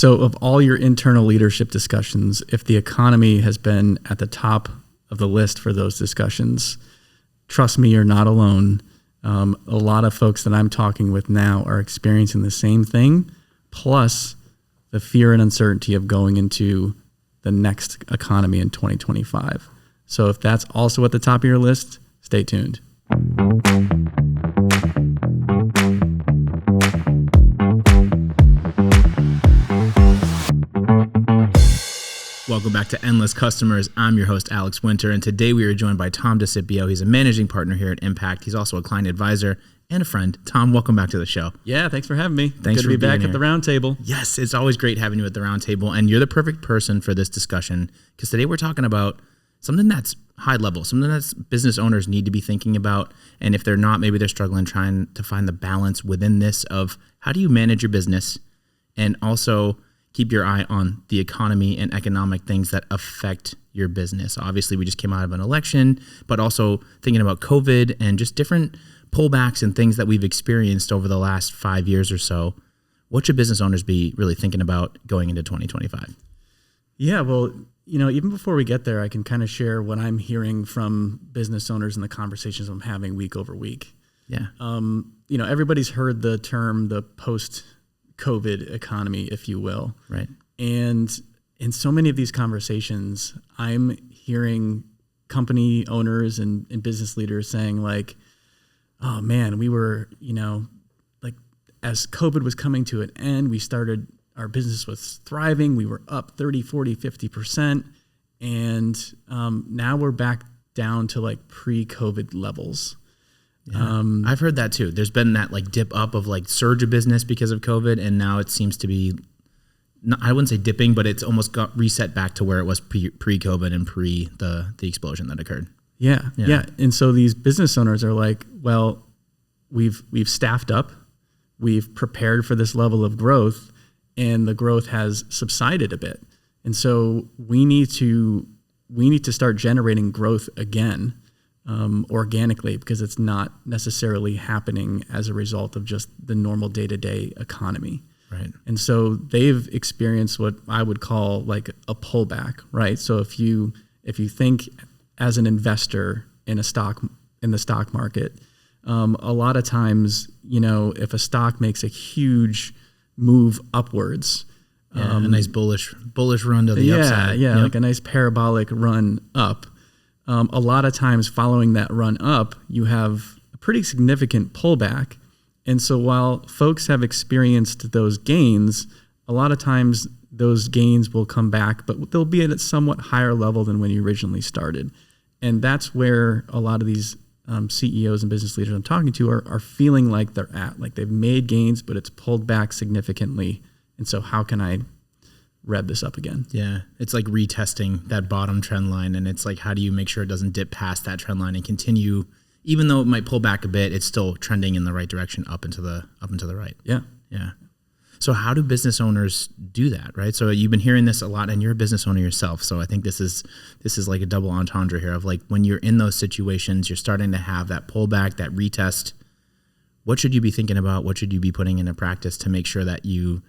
So of all your internal leadership discussions, if the economy has been at the top of the list for those discussions, trust me, you're not alone. A lot of folks that I'm talking with now are experiencing the same thing, plus the fear and uncertainty of going into the next economy in 2025. So if that's also at the top of your list, stay tuned. Welcome back to Endless Customers. I'm your host, Alex Winter, and today we are joined by Tom DiScipio. He's a managing partner here at Impact. He's also a client advisor and a friend. Tom, welcome back to the show. Yeah, thanks for having me. Thanks Good to be back at the round table. Yes, it's always great having you at the round table, and you're the perfect person for this discussion because today we're talking about something that's high level, something that business owners need to be thinking about, and if they're not, maybe they're struggling trying to find the balance within this of how do you manage your business and also keep your eye on the economy and economic things that affect your business. Obviously, we just came out of an election, but also thinking about COVID and just different pullbacks and things that we've experienced over the last 5 years or so. What should business owners be really thinking about going into 2025? Yeah, well, even before we get there, I can kind of share what I'm hearing from business owners and the conversations I'm having week over week. Yeah. Everybody's heard the term, the post-COVID economy, if you will. Right. And in so many of these conversations, I'm hearing company owners and business leaders saying like, oh man, we were, as COVID was coming to an end, our business was thriving. We were up 30, 40, 50%. And now we're back down to like pre-COVID levels. Yeah. I've heard that too. There's been that like dip up of like surge of business because of COVID. And now it seems to be, I wouldn't say dipping, but it's almost got reset back to where it was pre-COVID and pre the explosion that occurred. Yeah. And so these business owners are like, well, we've staffed up, we've prepared for this level of growth, and the growth has subsided a bit. And so we need to start generating growth again, organically, because it's not necessarily happening as a result of just the normal day-to-day economy. Right. And so they've experienced what I would call like a pullback, right? So if you think as an investor in the stock market, a lot of times, if a stock makes a huge move upwards, a nice bullish run to the upside. Yeah, like a nice parabolic run up. A lot of times following that run up, you have a pretty significant pullback. And so while folks have experienced those gains, a lot of times those gains will come back, but they'll be at a somewhat higher level than when you originally started. And that's where a lot of these CEOs and business leaders I'm talking to are feeling like they're at. Like they've made gains, but it's pulled back significantly. And so how can I rev this up again? Yeah, it's like retesting that bottom trend line. And it's like, how do you make sure it doesn't dip past that trend line and continue? Even though it might pull back a bit, it's still trending in the right direction up and to the right. Yeah. Yeah. So how do business owners do that, right? So you've been hearing this a lot, and you're a business owner yourself. So I think this is like a double entendre here of like when you're in those situations, you're starting to have that pullback, that retest. What should you be thinking about? What should you be putting into practice to make sure that you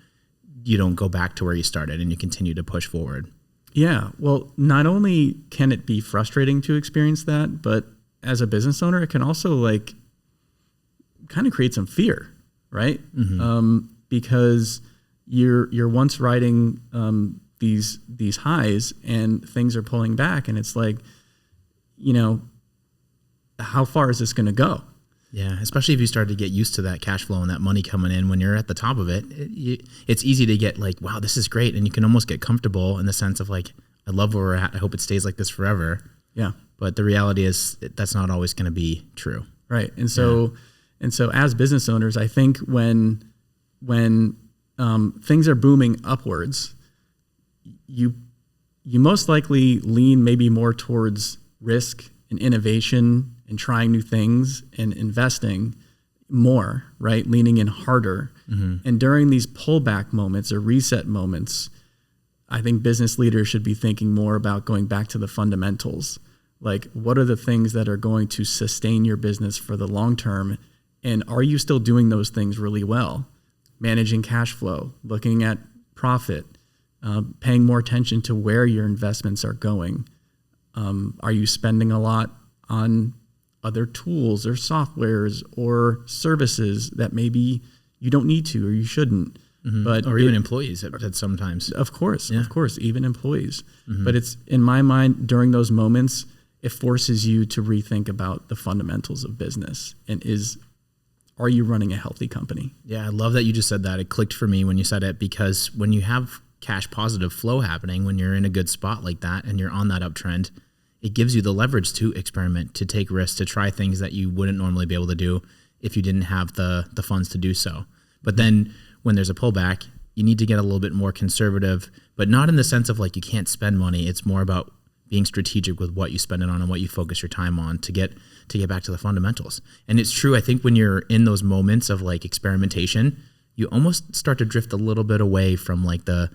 don't go back to where you started and you continue to push forward? Yeah. Well, not only can it be frustrating to experience that, but as a business owner, it can also like kind of create some fear, right? Mm-hmm. Because you're once riding these highs and things are pulling back, and it's like, how far is this going to go? Yeah, especially if you start to get used to that cash flow and that money coming in when you're at the top of it. It's easy to get like, wow, this is great, and you can almost get comfortable in the sense of like, I love where we're at. I hope it stays like this forever. Yeah. But the reality is that's not always going to be true. Right. And so as business owners, I think when things are booming upwards, you most likely lean maybe more towards risk and innovation and trying new things and investing more, right? Leaning in harder. Mm-hmm. And during these pullback moments or reset moments, I think business leaders should be thinking more about going back to the fundamentals. Like, what are the things that are going to sustain your business for the long term? And are you still doing those things really well? Managing cash flow, looking at profit, paying more attention to where your investments are going. Are you spending a lot on other tools or softwares or services that maybe you don't need to or you shouldn't? But or even employees at sometimes. Of course, even employees. But it's, in my mind, during those moments, it forces you to rethink about the fundamentals of business and are you running a healthy company? Yeah, I love that you just said that. It clicked for me when you said it, because when you have cash positive flow happening, when you're in a good spot like that and you're on that uptrend, it gives you the leverage to experiment, to take risks, to try things that you wouldn't normally be able to do if you didn't have the funds to do so. But then when there's a pullback, you need to get a little bit more conservative, but not in the sense of like you can't spend money. It's more about being strategic with what you spend it on and what you focus your time on to get back to the fundamentals. And it's true, I think when you're in those moments of like experimentation, you almost start to drift a little bit away from like the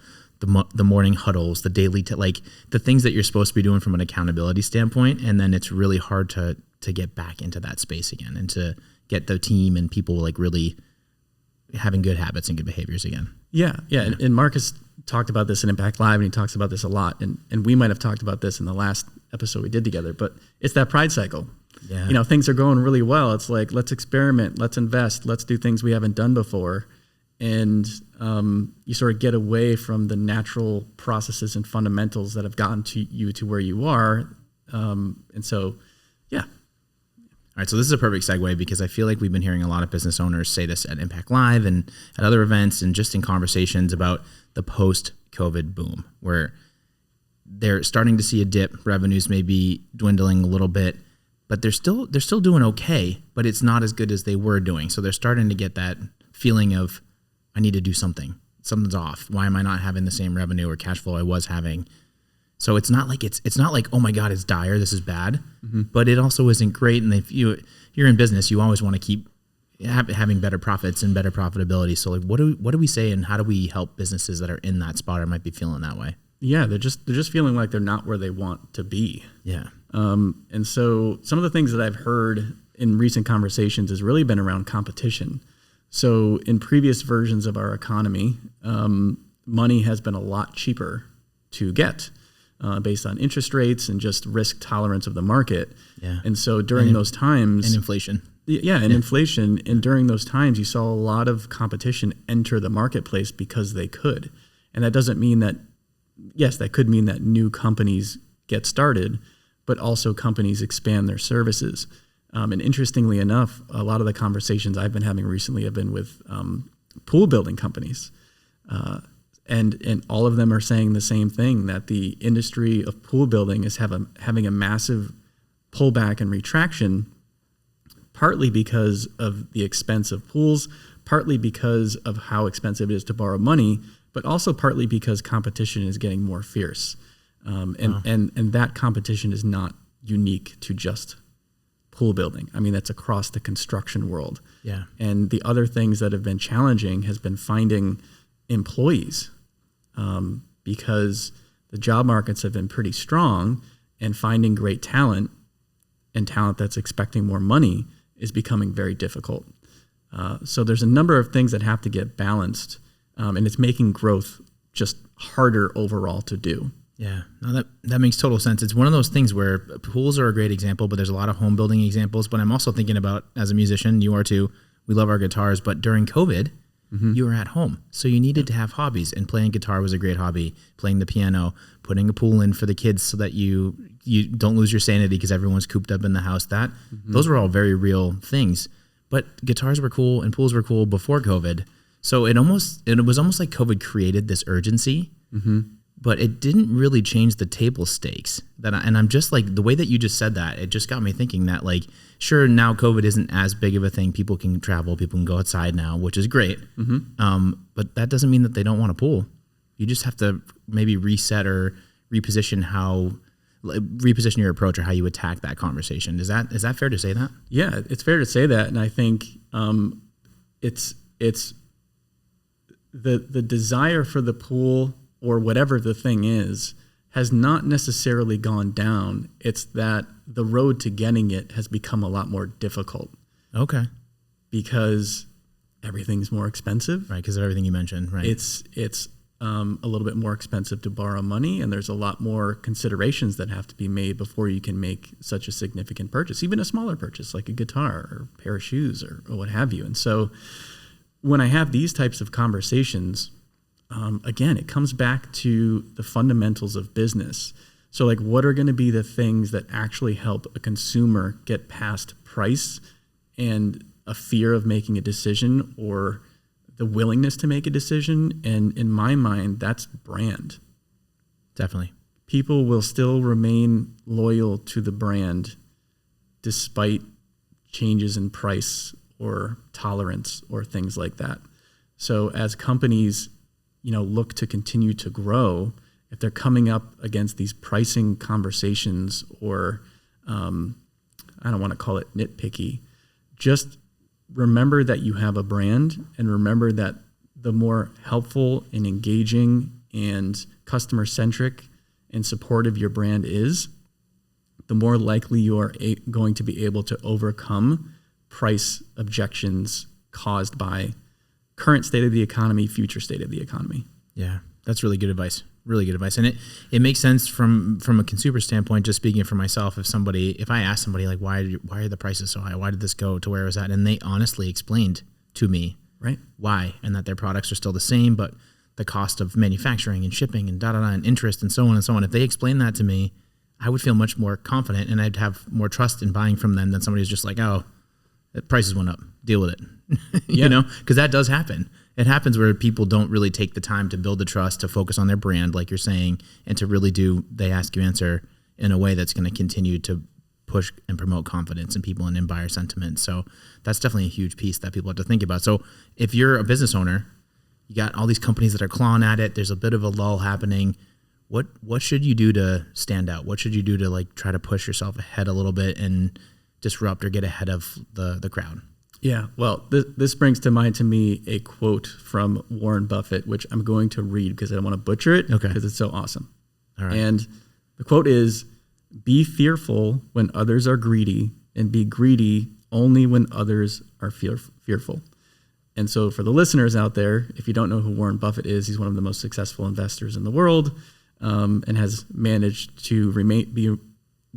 morning huddles, the daily, like the things that you're supposed to be doing from an accountability standpoint. And then it's really hard to get back into that space again and to get the team and people like really having good habits and good behaviors again. Yeah. And Marcus talked about this in Impact Live, and he talks about this a lot. And we might have talked about this in the last episode we did together, but it's that pride cycle. Yeah. You know, things are going really well. It's like, let's experiment, let's invest, let's do things we haven't done before. And you sort of get away from the natural processes and fundamentals that have gotten to you to where you are. And so, yeah. All right, so this is a perfect segue, because I feel like we've been hearing a lot of business owners say this at Impact Live and at other events and just in conversations about the post-COVID boom, where they're starting to see a dip. Revenues may be dwindling a little bit, but they're still doing okay, but it's not as good as they were doing. So they're starting to get that feeling of, I need to do something. Something's off. Why am I not having the same revenue or cash flow I was having? So it's not like it's not like, oh my God, it's dire, this is bad, but it also isn't great. And if you're in business, you always want to keep having better profits and better profitability. So like, what do we say, and how do we help businesses that are in that spot or might be feeling that way? Yeah, they're just feeling like they're not where they want to be. Yeah. And so some of the things that I've heard in recent conversations has really been around competition. So in previous versions of our economy, money has been a lot cheaper to get. Based on interest rates and just risk tolerance of the market. Yeah. And so during those times... And inflation. Inflation. And during those times, you saw a lot of competition enter the marketplace because they could. And that doesn't mean that... Yes, that could mean that new companies get started, but also companies expand their services. And interestingly enough, a lot of the conversations I've been having recently have been with pool building companies. And all of them are saying the same thing, that the industry of pool building is having a massive pullback and retraction, partly because of the expense of pools, partly because of how expensive it is to borrow money, but also partly because competition is getting more fierce. And that competition is not unique to just pool building. I mean, that's across the construction world. Yeah. And the other things that have been challenging has been finding employees, because the job markets have been pretty strong, and finding great talent and talent that's expecting more money is becoming very difficult. So there's a number of things that have to get balanced, and it's making growth just harder overall to do. Yeah, no, that makes total sense. It's one of those things where pools are a great example, but there's a lot of home building examples. But I'm also thinking about, as a musician, you are too, we love our guitars, but during COVID, you were at home. So you needed to have hobbies, and playing guitar was a great hobby, playing the piano, putting a pool in for the kids so that you don't lose your sanity because everyone's cooped up in the house. Those were all very real things. But guitars were cool and pools were cool before COVID. So it was almost like COVID created this urgency, but it didn't really change the table stakes. And I'm just like, the way that you just said that, it just got me thinking that, like, sure, now COVID isn't as big of a thing. People can travel, people can go outside now, which is great. But that doesn't mean that they don't want a pool. You just have to maybe reset or reposition your approach or how you attack that conversation. Is that fair to say that? Yeah, it's fair to say that. And I think it's the desire for the pool, or whatever the thing is, has not necessarily gone down. It's that the road to getting it has become a lot more difficult. Okay. Because everything's more expensive. Right, because of everything you mentioned, right? It's a little bit more expensive to borrow money, and there's a lot more considerations that have to be made before you can make such a significant purchase, even a smaller purchase like a guitar or a pair of shoes or what have you. And so when I have these types of conversations, again, it comes back to the fundamentals of business. So like, what are going to be the things that actually help a consumer get past price and a fear of making a decision or the willingness to make a decision? And in my mind, that's brand. Definitely. People will still remain loyal to the brand despite changes in price or tolerance or things like that. So as companies, look to continue to grow, if they're coming up against these pricing conversations or, I don't want to call it nitpicky, just remember that you have a brand, and remember that the more helpful and engaging and customer centric and supportive your brand is, the more likely you are going to be able to overcome price objections caused by current state of the economy, future state of the economy. Yeah, that's really good advice. Really good advice. And it makes sense from a consumer standpoint, just speaking for myself. If I ask somebody like, why are the prices so high? Why did this go to where it was at? And they honestly explained to me right why, and that their products are still the same, but the cost of manufacturing and shipping and and interest and so on and so on. If they explain that to me, I would feel much more confident, and I'd have more trust in buying from them than somebody who's just like, oh, the prices went up, deal with it. Because that does happen. It happens where people don't really take the time to build the trust, to focus on their brand, like you're saying, and to really do they ask you answer in a way that's going to continue to push and promote confidence in people and in buyer sentiment. So that's definitely a huge piece that people have to think about. So if you're a business owner, you got all these companies that are clawing at it, there's a bit of a lull happening. What should you do to stand out? What should you do to like try to push yourself ahead a little bit and disrupt or get ahead of the crowd? Yeah, well, this brings to mind to me a quote from Warren Buffett, which I'm going to read because I don't want to butcher it, because it's so awesome. All right. And the quote is, "Be fearful when others are greedy, and be greedy only when others are fearful." And so for the listeners out there, if you don't know who Warren Buffett is, he's one of the most successful investors in the world, and has managed to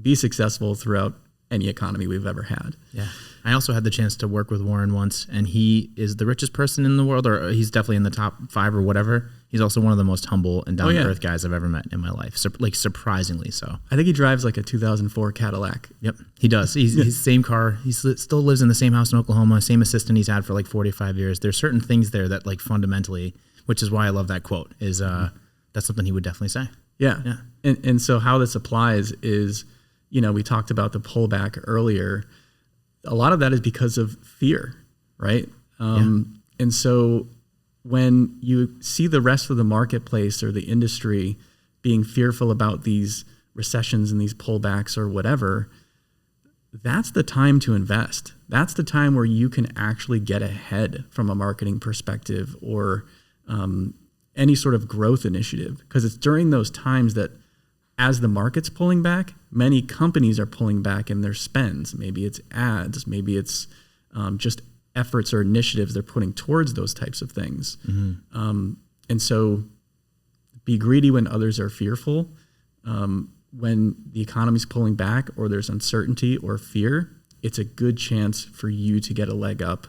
be successful throughout any economy we've ever had. Yeah. I also had the chance to work with Warren once, and he is the richest person in the world, or he's definitely in the top 5 or whatever. He's also one of the most humble and down-to-earth guys I've ever met in my life, surprisingly so. I think he drives like a 2004 Cadillac. Yep, he does. He's same car. He still lives in the same house in Oklahoma, same assistant he's had for like 45 years. There's certain things there that like fundamentally, which is why I love that quote, is that's something he would definitely say. Yeah. And so how this applies is, we talked about the pullback earlier. A lot of that is because of fear, right? And so when you see the rest of the marketplace or the industry being fearful about these recessions and these pullbacks or whatever, that's the time to invest. That's the time where you can actually get ahead from a marketing perspective or any sort of growth initiative. Because it's during those times that as the market's pulling back, many companies are pulling back in their spends. Maybe it's ads, maybe it's just efforts or initiatives they're putting towards those types of things. Mm-hmm. And so be greedy when others are fearful. When the economy's pulling back or there's uncertainty or fear, it's a good chance for you to get a leg up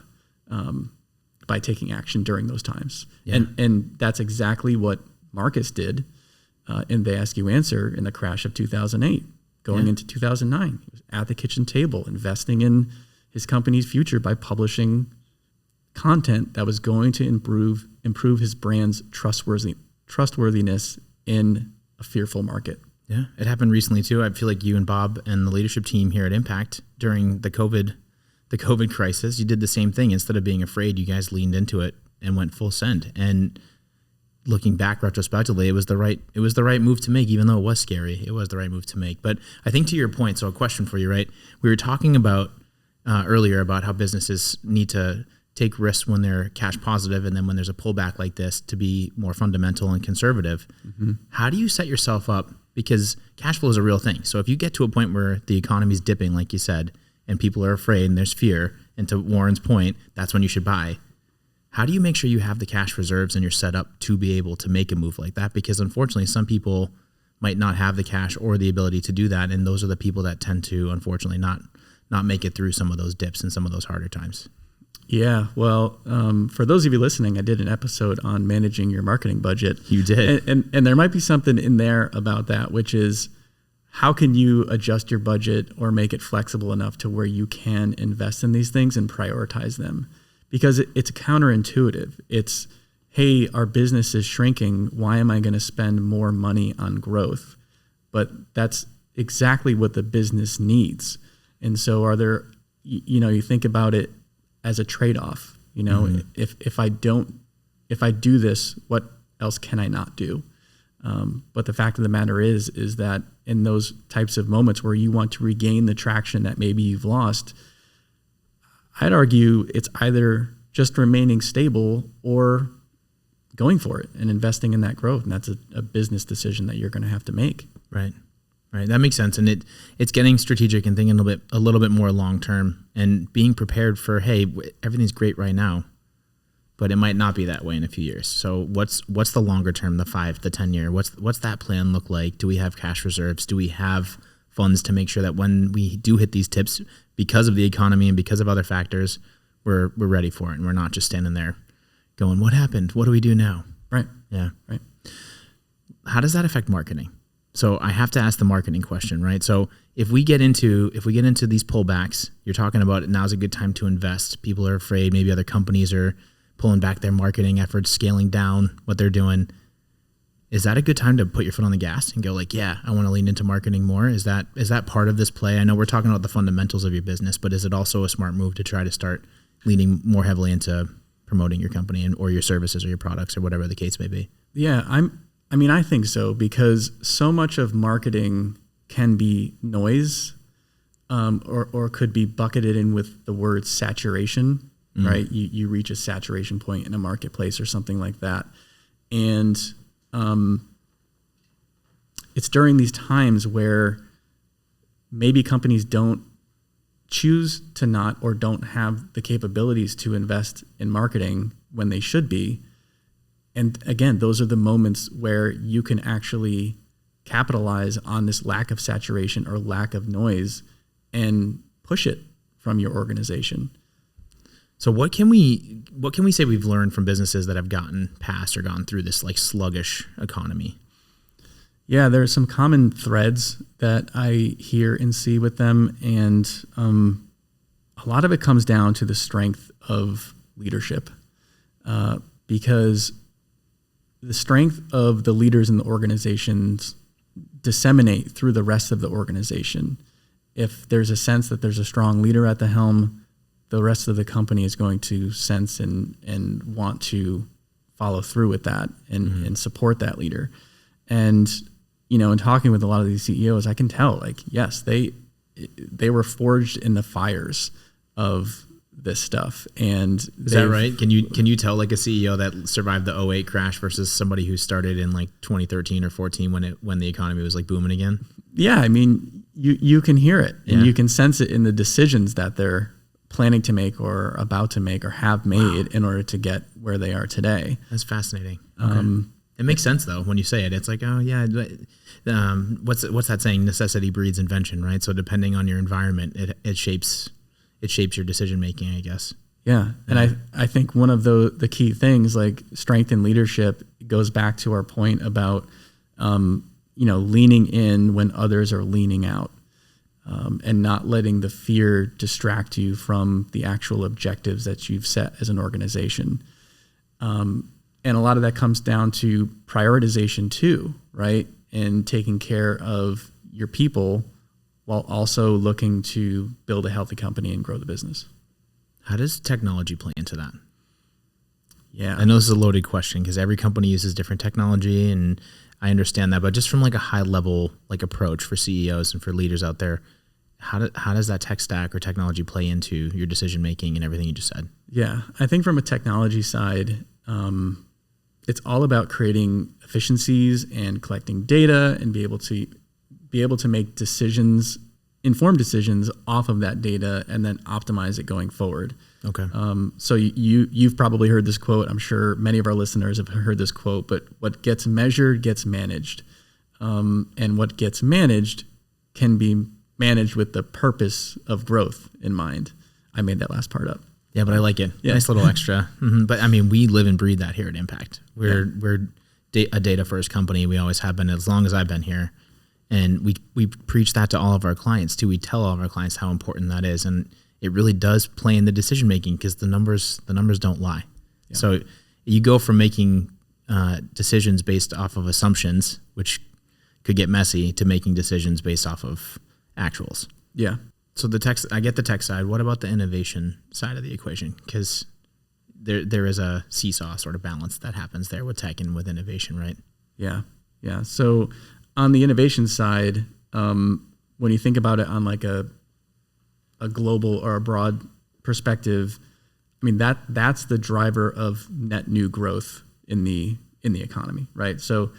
by taking action during those times. Yeah. And that's exactly what Marcus did in They Ask You Answer in the crash of 2008. Going into 2009, he was at the kitchen table investing in his company's future by publishing content that was going to improve his brand's trustworthiness in a fearful market. Yeah, it happened recently too. I feel like you and Bob and the leadership team here at Impact during the COVID crisis, you did the same thing. Instead of being afraid, you guys leaned into it and went full send. And looking back retrospectively, it was the right move to make, even though it was scary. It was the right move to make. But I think to your point, so a question for you, right? We were talking about earlier about how businesses need to take risks when they're cash positive, and then when there's a pullback like this, to be more fundamental and conservative. Mm-hmm. How do you set yourself up? Because cash flow is a real thing. So if you get to a point where the economy's dipping, like you said, and people are afraid and there's fear, and to Warren's point, that's when you should buy. how do you make sure you have the cash reserves and you're set up to be able to make a move like that? Because unfortunately, some people might not have the cash or the ability to do that. And those are the people that tend to, unfortunately, not make it through some of those dips and some of those harder times. Yeah. Well, for those of you listening, I did an episode on managing your marketing budget. You did. And there might be something in there about that, which is how can you adjust your budget or make it flexible enough to where you can invest in these things and prioritize them? Because it's counterintuitive. It's, hey, our business is shrinking. Why am I going to spend more money on growth? But that's exactly what the business needs. And so you think about it as a trade-off, if I do this, what else can I not do? But the fact of the matter is that in those types of moments where you want to regain the traction that maybe you've lost, I'd argue it's either just remaining stable or going for it and investing in that growth. And that's a business decision that you're going to have to make. Right. That makes sense. And it's getting strategic and thinking a little bit more long-term and being prepared for, hey, everything's great right now, but it might not be that way in a few years. So what's the longer term, the 5, the 10 year? What's that plan look like? Do we have cash reserves? Do we have funds to make sure that when we do hit these tips, because of the economy and because of other factors, we're ready for it and we're not just standing there going, what happened? What do we do now? Right. Yeah. Right. How does that affect marketing? So I have to ask the marketing question, right? So if we get into these pullbacks, you're talking about now's a good time to invest. People are afraid. Maybe other companies are pulling back their marketing efforts, scaling down what they're doing. Is that a good time to put your foot on the gas and go like, yeah, I want to lean into marketing more? Is that part of this play? I know we're talking about the fundamentals of your business, but is it also a smart move to try to start leaning more heavily into promoting your company or your services or your products or whatever the case may be? Yeah, I think so, because so much of marketing can be noise, or could be bucketed in with the word saturation, right? You reach a saturation point in a marketplace or something like that. And it's during these times where maybe companies don't choose to not or don't have the capabilities to invest in marketing when they should be. And again, those are the moments where you can actually capitalize on this lack of saturation or lack of noise and push it from your organization. So what can we say we've learned from businesses that have gotten past or gone through this like sluggish economy? Yeah, there are some common threads that I hear and see with them. And a lot of it comes down to the strength of leadership, because the strength of the leaders in the organizations disseminate through the rest of the organization. If there's a sense that there's a strong leader at the helm, the rest of the company is going to sense and want to follow through with that and support that leader. And, in talking with a lot of these CEOs, I can tell, like, yes, they were forged in the fires of this stuff. And is that right? Can you tell like a CEO that survived the 2008 crash versus somebody who started in like 2013 or 14 when the economy was like booming again? Yeah, I mean, you can hear it and you can sense it in the decisions that they're planning to make or about to make or have made in order to get where they are today. That's fascinating. Okay. It makes sense though when you say it. It's like, oh yeah, what's that saying? Necessity breeds invention, right? So depending on your environment, it shapes your decision making, I guess. Yeah, and I think one of the key things, like strength in leadership, goes back to our point about leaning in when others are leaning out, and not letting the fear distract you from the actual objectives that you've set as an organization. And a lot of that comes down to prioritization too, right? And taking care of your people while also looking to build a healthy company and grow the business. How does technology play into that? Yeah. I know this is a loaded question because every company uses different technology and I understand that, but just from like a high level like approach for CEOs and for leaders out there, how does that tech stack or technology play into your decision making and everything you just said? Yeah, I think from a technology side, it's all about creating efficiencies and collecting data and be able to make decisions inform decisions off of that data and then optimize it going forward. Okay. So you've probably heard this quote. I'm sure many of our listeners have heard this quote, but what gets measured gets managed. And what gets managed can be managed with the purpose of growth in mind. I made that last part up. Yeah, but I like it. Yeah. Nice little extra. But I mean, we live and breathe that here at Impact. We're a data first company. We always have been as long as I've been here. And we preach that to all of our clients too. We tell all of our clients how important that is. And it really does play in the decision making because the numbers don't lie. Yeah. So you go from making decisions based off of assumptions, which could get messy, to making decisions based off of actuals. Yeah. So I get the tech side. What about the innovation side of the equation? Because there is a seesaw sort of balance that happens there with tech and with innovation, right? Yeah. Yeah. So on the innovation side, when you think about it on like a global or a broad perspective, I mean, that's the driver of net new growth in the economy, right? So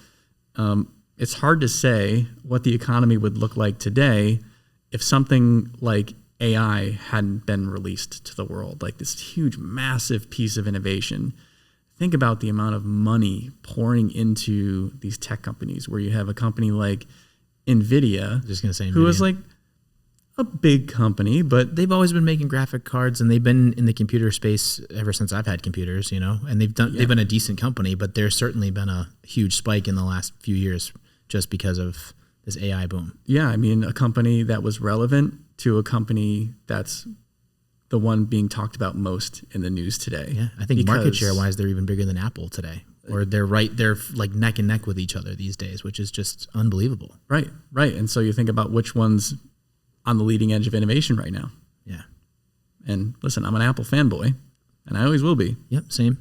it's hard to say what the economy would look like today if something like AI hadn't been released to the world, like this huge, massive piece of innovation. Think about the amount of money pouring into these tech companies, where you have a company like NVIDIA, who is like a big company, but they've always been making graphic cards, and they've been in the computer space ever since I've had computers, and they've been a decent company, but there's certainly been a huge spike in the last few years just because of this AI boom. Yeah, I mean, a company that was relevant to a company that's the one being talked about most in the news today. Yeah, I think market share wise, they're even bigger than Apple today, or they're like neck and neck with each other these days, which is just unbelievable. Right. And so you think about which one's on the leading edge of innovation right now. Yeah. And listen, I'm an Apple fanboy, and I always will be. Yep, same.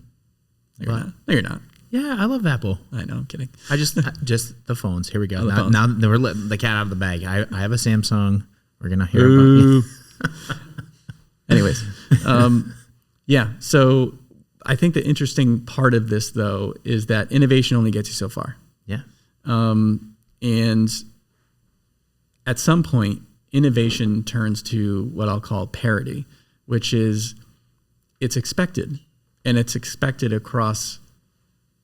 No, you're not. Yeah, I love Apple. I know, I'm kidding. I just the phones. Here we go. Now we're letting the cat out of the bag. I have a Samsung. We're gonna hear about you. Anyways, yeah. So I think the interesting part of this, though, is that innovation only gets you so far. Yeah. And at some point, innovation turns to what I'll call parity, which is it's expected, and it's expected across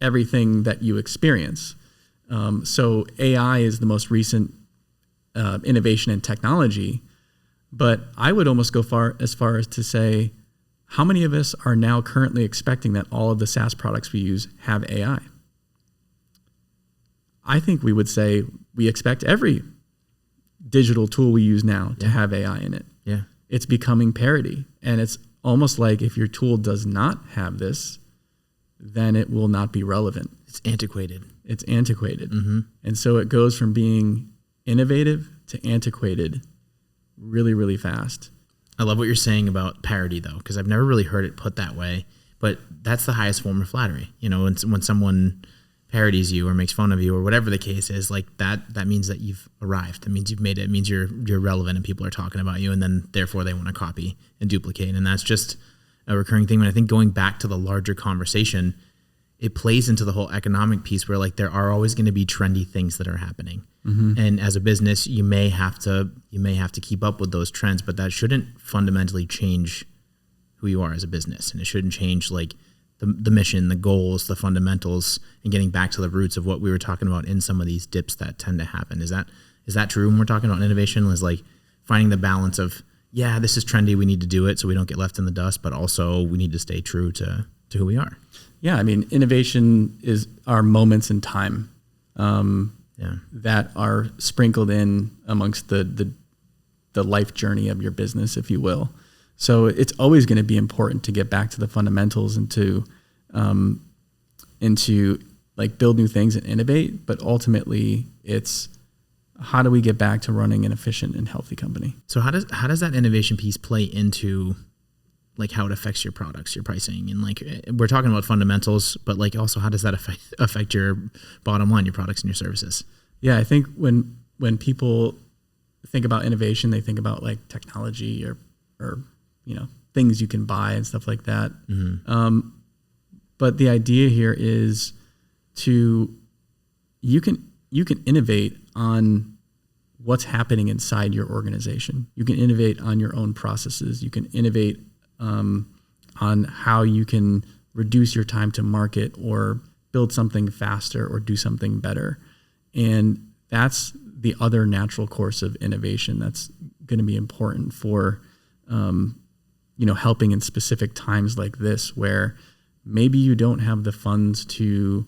everything that you experience. So AI is the most recent innovation in technology, but I would almost go as far as to say, how many of us are now currently expecting that all of the SaaS products we use have AI? I think we would say we expect every digital tool we use now to have AI in it. Yeah. It's becoming parity, and it's almost like if your tool does not have this, then it will not be relevant. It's antiquated. Mm-hmm. And so it goes from being innovative to antiquated really, really fast. I love what you're saying about parody, though, because I've never really heard it put that way. But that's the highest form of flattery. When someone parodies you or makes fun of you or whatever the case is, like that means that you've arrived. That means you've made it. It means you're relevant and people are talking about you, and then therefore they want to copy and duplicate. And that's just a recurring thing. And I think going back to the larger conversation, it plays into the whole economic piece where like there are always going to be trendy things that are happening. Mm-hmm. And as a business, you may have to keep up with those trends, but that shouldn't fundamentally change who you are as a business. And it shouldn't change like the mission, the goals, the fundamentals, and getting back to the roots of what we were talking about in some of these dips that tend to happen. Is that true when we're talking about innovation? Is like finding the balance of, yeah, this is trendy, we need to do it so we don't get left in the dust, but also we need to stay true to who we are. Yeah, I mean, innovation are moments in time that are sprinkled in amongst the life journey of your business, if you will. So it's always going to be important to get back to the fundamentals and to like build new things and innovate. But ultimately, it's how do we get back to running an efficient and healthy company? So how does that innovation piece play into like how it affects your products, your pricing, and like we're talking about fundamentals, but like also how does that affect your bottom line, your products and your services? Yeah, I think when people think about innovation, they think about like technology or things you can buy and stuff like that. Mm-hmm. But the idea here is you can innovate on what's happening inside your organization. You can innovate on your own processes. You can innovate on how you can reduce your time to market or build something faster or do something better. And that's the other natural course of innovation that's going to be important for, helping in specific times like this, where maybe you don't have the funds to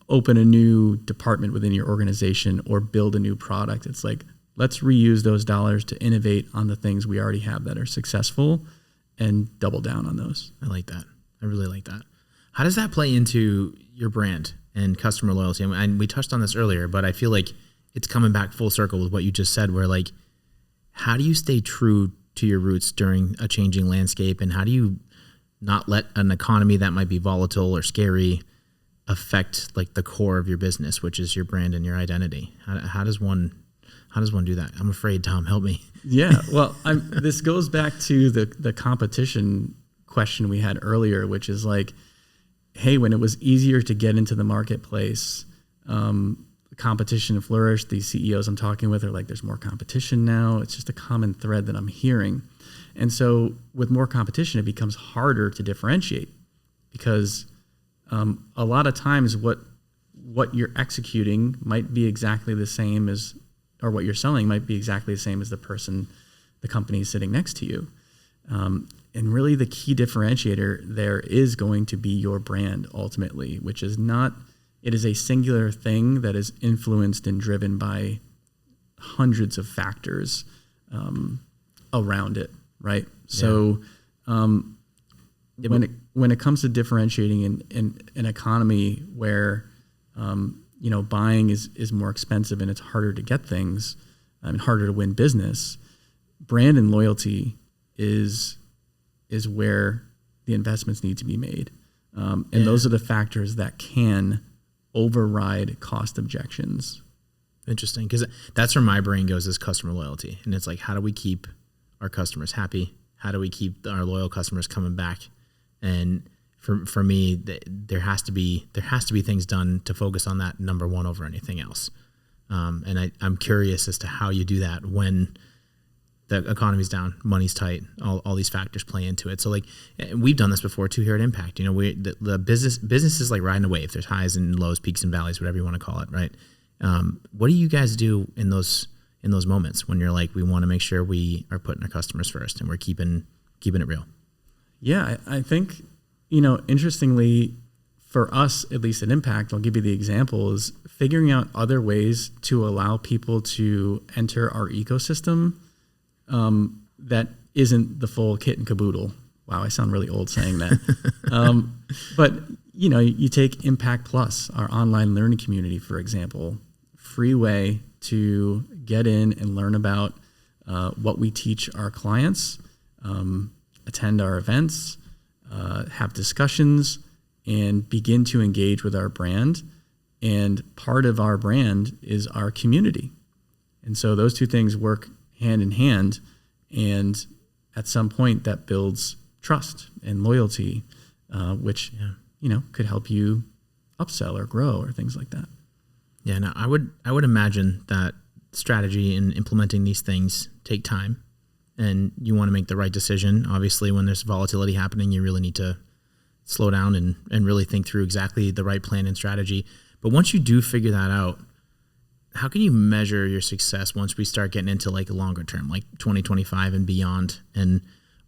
open a new department within your organization or build a new product. It's like, let's reuse those dollars to innovate on the things we already have that are successful and double down on those. I like that. I really like that. How does that play into your brand and customer loyalty? And we touched on this earlier, but I feel like it's coming back full circle with what you just said, where like, how do you stay true to your roots during a changing landscape? And how do you not let an economy that might be volatile or scary affect like the core of your business, which is your brand and your identity? How does one do that? I'm afraid, Tom, help me. Yeah. Well, this goes back to the competition question we had earlier, which is like, hey, when it was easier to get into the marketplace, competition flourished. These CEOs I'm talking with are like, there's more competition now. It's just a common thread that I'm hearing. And so with more competition, it becomes harder to differentiate, because a lot of times what you're executing might be exactly the same as, or what you're selling might be exactly the same as the company sitting next to you. And really the key differentiator there is going to be your brand ultimately, which is not, it is a singular thing that is influenced and driven by hundreds of factors around it, right? Yeah. So when it comes to differentiating in an economy where buying is more expensive and it's harder to get things and harder to win business, brand and loyalty is where the investments need to be made. And those are the factors that can override cost objections. Interesting, because that's where my brain goes, is customer loyalty. And it's like, how do we keep our customers happy? How do we keep our loyal customers coming back? And for me, there has to be things done to focus on that number one over anything else. And I'm curious as to how you do that when the economy's down, money's tight, all these factors play into it. So like, we've done this before too here at Impact. The business is like riding a wave. There's highs and lows, peaks and valleys, whatever you want to call it, right? What do you guys do in those moments when you're like, we want to make sure we are putting our customers first and we're keeping it real? Yeah, I think, interestingly, for us, at least at Impact, I'll give you the example, is figuring out other ways to allow people to enter our ecosystem that isn't the full kit and caboodle. Wow, I sound really old saying that. But, you take Impact Plus, our online learning community, for example, free way to get in and learn about what we teach our clients, attend our events, have discussions, and begin to engage with our brand. And part of our brand is our community. And so those two things work hand in hand. And at some point that builds trust and loyalty, which, could help you upsell or grow or things like that. Yeah, no, I would imagine that strategy and implementing these things take time, and you want to make the right decision. Obviously, when there's volatility happening, you really need to slow down and really think through exactly the right plan and strategy. But once you do figure that out, how can you measure your success once we start getting into like a longer term, like 2025 and beyond, and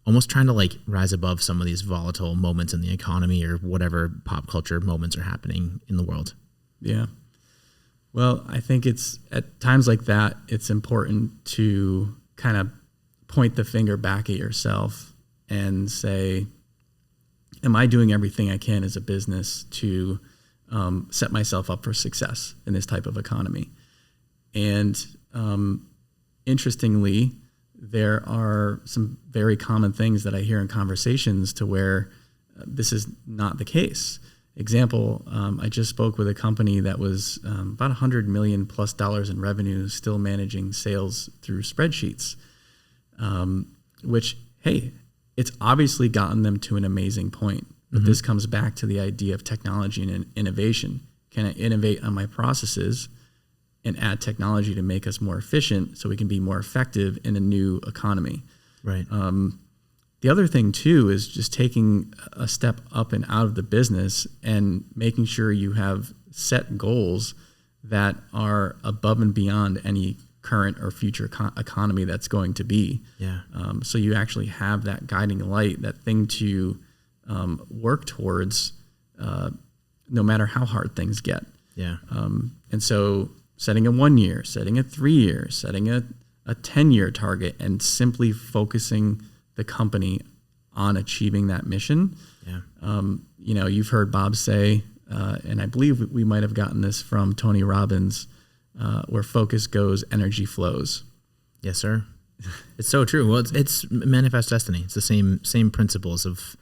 almost trying to like rise above some of these volatile moments in the economy or whatever pop culture moments are happening in the world? Yeah. Well, I think it's at times like that, it's important to kind of point the finger back at yourself and say, am I doing everything I can as a business to set myself up for success in this type of economy? And interestingly, there are some very common things that I hear in conversations to where this is not the case. Example, I just spoke with a company that was about $100 million plus in revenue, still managing sales through spreadsheets, which, hey, it's obviously gotten them to an amazing point. But this comes back to the idea of technology and innovation. Can I innovate on my processes and add technology to make us more efficient so we can be more effective in a new economy. Right. The other thing too is just taking a step up and out of the business and making sure you have set goals that are above and beyond any current or future economy that's going to be. Yeah. So you actually have that guiding light, that thing to work towards, no matter how hard things get. Yeah. And so setting a 1 year, setting a 3 year, setting a 10-year target, and simply focusing the company on achieving that mission. Yeah. You've heard Bob say, and I believe we might have gotten this from Tony Robbins, where focus goes, energy flows. Yes, sir. It's so true. Well, it's manifest destiny. It's the same principles of,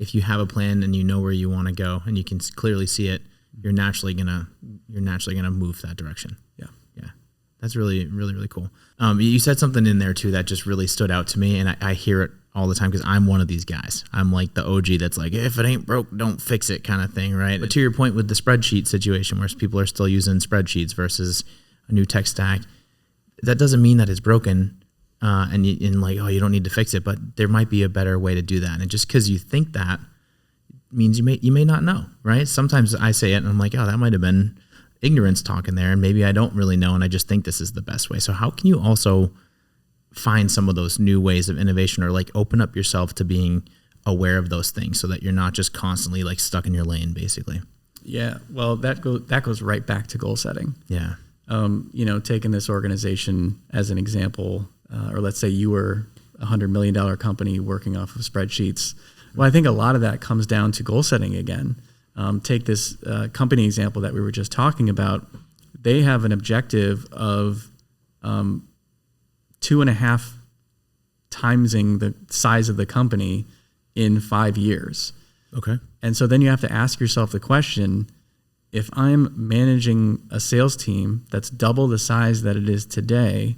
if you have a plan and you know where you want to go and you can clearly see it, you're naturally gonna move that direction. Yeah. Yeah. That's really, really, really cool. You said something in there too that just really stood out to me, and I hear it all the time because I'm one of these guys. I'm like the OG that's like, if it ain't broke, don't fix it kind of thing, right? But to your point with the spreadsheet situation where people are still using spreadsheets versus a new tech stack, that doesn't mean that it's broken and you don't need to fix it, but there might be a better way to do that. And just because you think that means you may not know, right? Sometimes I say it and I'm like, oh, that might have been ignorance talking there, and maybe I don't really know and I just think this is the best way. So how can you also find some of those new ways of innovation, or like open up yourself to being aware of those things so that you're not just constantly like stuck in your lane, basically? Yeah. Well, that goes right back to goal setting. Yeah. Taking this organization as an example, or let's say you were a $100 million company working off of spreadsheets. Well, I think a lot of that comes down to goal setting again. Take this company example that we were just talking about. They have an objective of 2.5 timesing the size of the company in 5 years. Okay. And so then you have to ask yourself the question, if I'm managing a sales team that's double the size that it is today,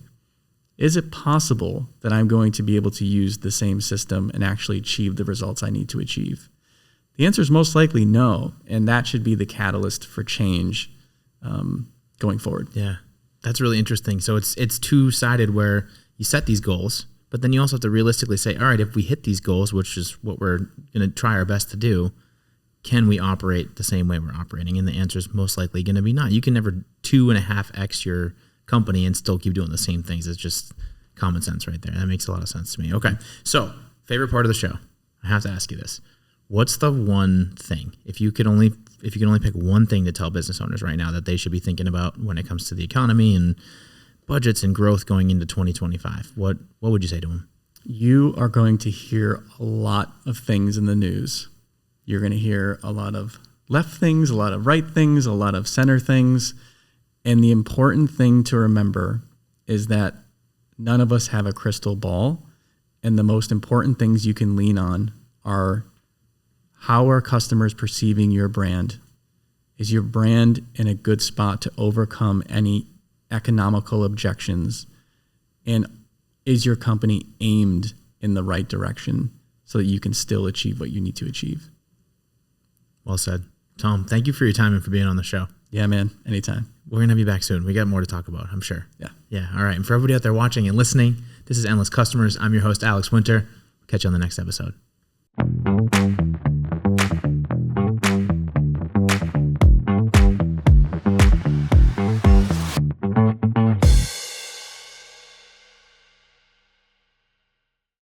is it possible that I'm going to be able to use the same system and actually achieve the results I need to achieve? The answer is most likely no, and that should be the catalyst for change going forward. Yeah, that's really interesting. So it's two-sided where you set these goals, but then you also have to realistically say, all right, if we hit these goals, which is what we're going to try our best to do, can we operate the same way we're operating? And the answer is most likely going to be not. You can never 2.5x your company and still keep doing the same things. It's just common sense right there. That makes a lot of sense to me. Okay, so favorite part of the show. I have to ask you this. What's the one thing, if you could only pick one thing to tell business owners right now that they should be thinking about when it comes to the economy and budgets and growth going into 2025, what would you say to them? You are going to hear a lot of things in the news. You're going to hear a lot of left things, a lot of right things, a lot of center things. And the important thing to remember is that none of us have a crystal ball. And the most important things you can lean on are, how are customers perceiving your brand? Is your brand in a good spot to overcome any economical objections? And is your company aimed in the right direction so that you can still achieve what you need to achieve? Well said. Tom, thank you for your time and for being on the show. Yeah, man. Anytime. We're going to be back soon. We got more to talk about, I'm sure. Yeah. Yeah. All right. And for everybody out there watching and listening, this is Endless Customers. I'm your host, Alex Winter. Catch you on the next episode.